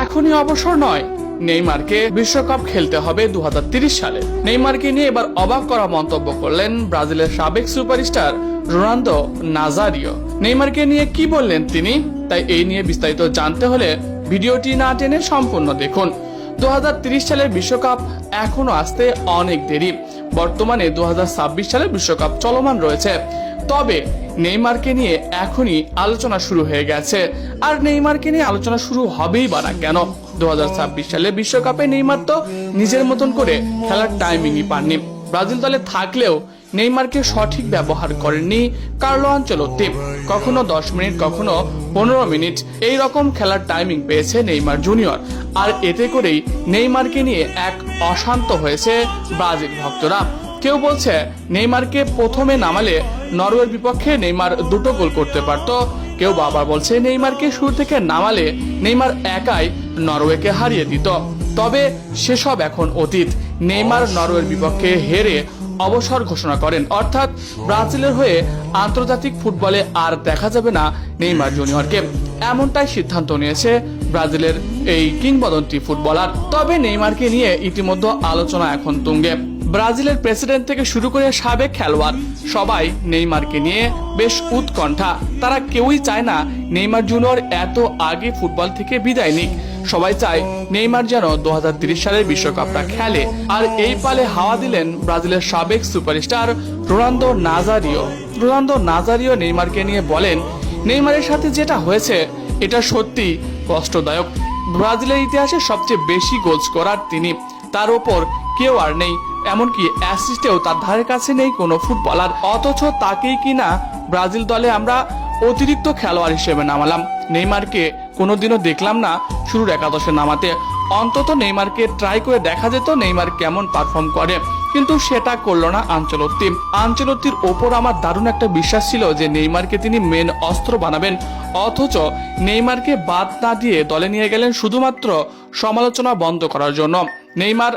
এখনই অবসর নয়, নেইমারকে বিশ্বকাপ খেলতে হবে 2030 সালে। নেইমারকে নিয়ে এবার অবাক করা মন্তব্য করলেন ব্রাজিলের সাবেক সুপারস্টার রোনালদো নাজারিও। নেইমারকে নিয়ে কি বললেন তিনি, তাই এই নিয়ে বিস্তারিত জানতে হলে ভিডিওটি না টেনে সম্পূর্ণ দেখুন। 2030 সালের বিশ্বকাপ এখনো আসতে অনেক দেরি। বর্তমানে 2026 সালের বিশ্বকাপ চলমান রয়েছে, তবে নেইমারকে নিয়ে এখনই আলোচনা শুরু হয়ে গেছে। আর নেইমারকে নিয়ে আলোচনা শুরু হবেই বা না কেন? 2026 সালে বিশ্বকাপে নেইমার তো নিজের মতন করে খেলার টাইমিংই পাননি। ব্রাজিল দলে থাকলেও নেইমারকে সঠিক ব্যবহার করেননি কার্লো আনচেলত্তি। কখনো 10 মিনিট, কখনো 15 মিনিট এই রকম খেলার টাইমিং পেয়েছে নেইমার জুনিয়র। আর এতে করেই নেইমারকে নিয়ে এক অশান্ত হয়েছে ব্রাজিল ভক্তরা। কেউ বলছে নেইমারকে প্রথমে নামালে নরওয়ের বিপক্ষে নেইমার 2টো গোল করতে পারত। কেউ আবার বলছে নেইমারকে শুরু থেকে নামালে নেইমার একাই নরওয়েকে হারিয়ে দিত। তবে সেসব এখন অতীত। নেইমার নরওয়ের বিপক্ষে হেরে অবসর ঘোষণা করেন, অর্থাৎ ব্রাজিলের হয়ে আন্তর্জাতিক ফুটবলে আর দেখা যাবে না নেইমার জুনিয়রকে। এমনটাই সিদ্ধান্ত নিয়েছে ব্রাজিলের এই কিংবদন্তি ফুটবলার। তবে নেইমারকে নিয়ে ইতিমধ্যে আলোচনা এখন তুঙ্গে। ব্রাজিলের প্রেসিডেন্ট থেকে শুরু করে সাবেক খেলোয়াড় সবাই নেইমারকে নিয়ে বেশ উৎকণ্ঠা। তারা কেউই চায় না নেইমার জুনিয়র এত আগে ফুটবল থেকে বিদায় নিক। সবাই চায় নেইমার যেন 2030 সালের বিশ্বকাপটা খেলে। আর এই পালে হাওয়া দিলেন ব্রাজিলের সাবেক superstar Ronaldo Nazario. Ronaldo Nazario নেইমারকে নিয়ে বলেন, নেইমারের সাথে যেটা হয়েছে এটা সত্যি কষ্টদায়ক। ব্রাজিলের ইতিহাসে সবচেয়ে বেশি গোল স্কোরার তিনি, তার ওপর কেউ আর নেই। এমনকি অ্যাসিস্টেও তার ধারে কাছে নেই কোনো ফুটবলার। অথচ তাকেই কিনা ব্রাজিল দলে আমরা অতিরিক্ত খেলোয়াড় হিসেবে নামালাম। নেইমারকে কোনোদিনও দেখলাম না শুরুর একাদশে নামাতে। অন্তত নেইমারকে ট্রাই করে দেখা যেত নেইমার কেমন পারফর্ম করে, কিন্তু সেটা করলো না আনচেলত্তি। আনচেলত্তির ওপর আমার দারুণ একটা বিশ্বাস ছিল যে নেইমারকে তিনি মেন অস্ত্র বানাবেন। অথচ নেইমারকে বাদ না দিয়ে দলে নিয়ে গেলেন শুধুমাত্র সমালোচনা বন্ধ করার জন্য। নেইমার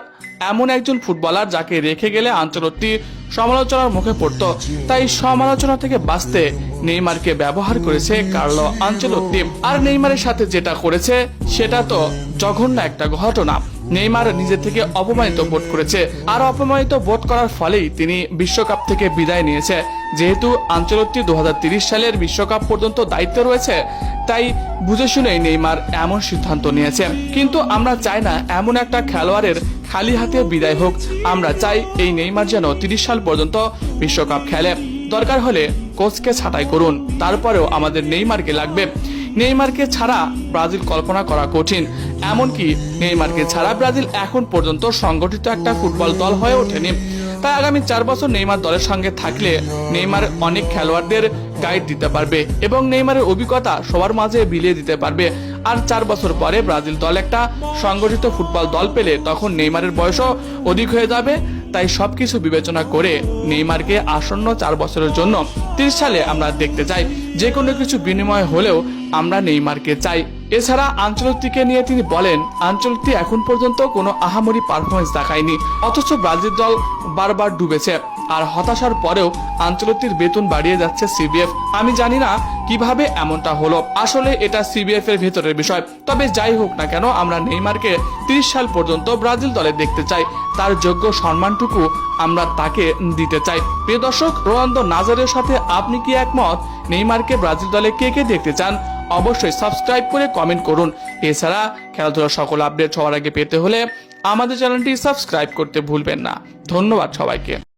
এমন একজন ফুটবলার যাকে রেখে গেলে আনচেলত্তি সমালোচনার মুখে পড়তো, তাই সমালোচনা থেকে বাঁচতে নেইমারকে ব্যবহার করেছে কার্লো আনচেলত্তি। আর নেইমারের সাথে যেটা করেছে সেটা তো জঘন্য একটা ঘটনা। নেইমার নিজে থেকে অপমানিত বোধ করেছে, আর অপমানিত বোধ করার ফলেই তিনি বিশ্বকাপ থেকে বিদায় নিয়েছে। যেহেতু আনচেলত্তি 2030 সালের বিশ্বকাপ পর্যন্ত দায়িত্বে রয়েছে, তাই বুঝে শুনেই নেইমার এমন সিদ্ধান্ত নিয়েছে। কিন্তু আমরা চাই না এমন একটা খেলোয়াড়ের খালি হাতে বিদায় হোক। আমরা চাই এই নেইমার যেন 30 সাল পর্যন্ত বিশ্বকাপ খেলে। দরকার হলে কোচকে ছাঁটাই করুন, তারপরেও আমাদের নেইমারকে লাগবে। নেইমারকে ছাড়া ব্রাজিল কল্পনা করা কঠিন। এমনকি নেইমারকে ছাড়া ব্রাজিল এখন পর্যন্ত সংগঠিত একটা ফুটবল দল হয়ে ওঠেনি। তাই আগামী 4 বছর নেইমার দলের সঙ্গে থাকলে নেইমার অনেক খেলোয়াড়দের গাইড দিতে পারবে এবং নেইমারের অভিজ্ঞতা সবার মাঝে বিলিয়ে দিতে পারবে। আর 4 বছর পরে ব্রাজিল দল একটা সংগঠিত ফুটবল দল পেলে তখন নেইমারের বয়সও অধিক হয়ে যাবে। তাই সবকিছু বিবেচনা করে নেইমারকে আসন্ন 4 বছরের জন্য 30 সালে আমরা দেখতে চাই। যে কোনো কিছু বিনিময় হলেও আমরা নেইমারকে চাই। এছাড়া আনচেলত্তিকে নিয়ে তিনি বলেন, আনচেলত্তি এখন পর্যন্ত কোনো আহামরি পারফরমেন্স দেখায়নি, অথচ ব্রাজিল দল বারবার ডুবেছে। আর হতাশার পরেও আনচেলত্তির বেতন বাড়িয়ে যাচ্ছে সিবিএফ। আমি জানি না কিভাবে এমনটা হলো, আসলে এটা সিবিএফ এর ভেতরের বিষয়। তবে যাই হোক না কেন, আমরা নেইমারকে 30 সাল পর্যন্ত ব্রাজিল দলে দেখতে চাই। তার যোগ্য সম্মানটুকু আমরা তাকে দিতে চাই। প্রিয় দর্শক, রোনালদো নাজারিওর সাথে আপনি কি একমত? নেইমারকে ব্রাজিল দলে কে কে দেখতে চান? অবশ্যই সাবস্ক্রাইব করে কমেন্ট করুন। এছাড়া খেলাধুলার সকল আপডেট সবার আগে পেতে হলে আমাদের চ্যানেলটি সাবস্ক্রাইব করতে ভুলবেন না। ধন্যবাদ সবাইকে।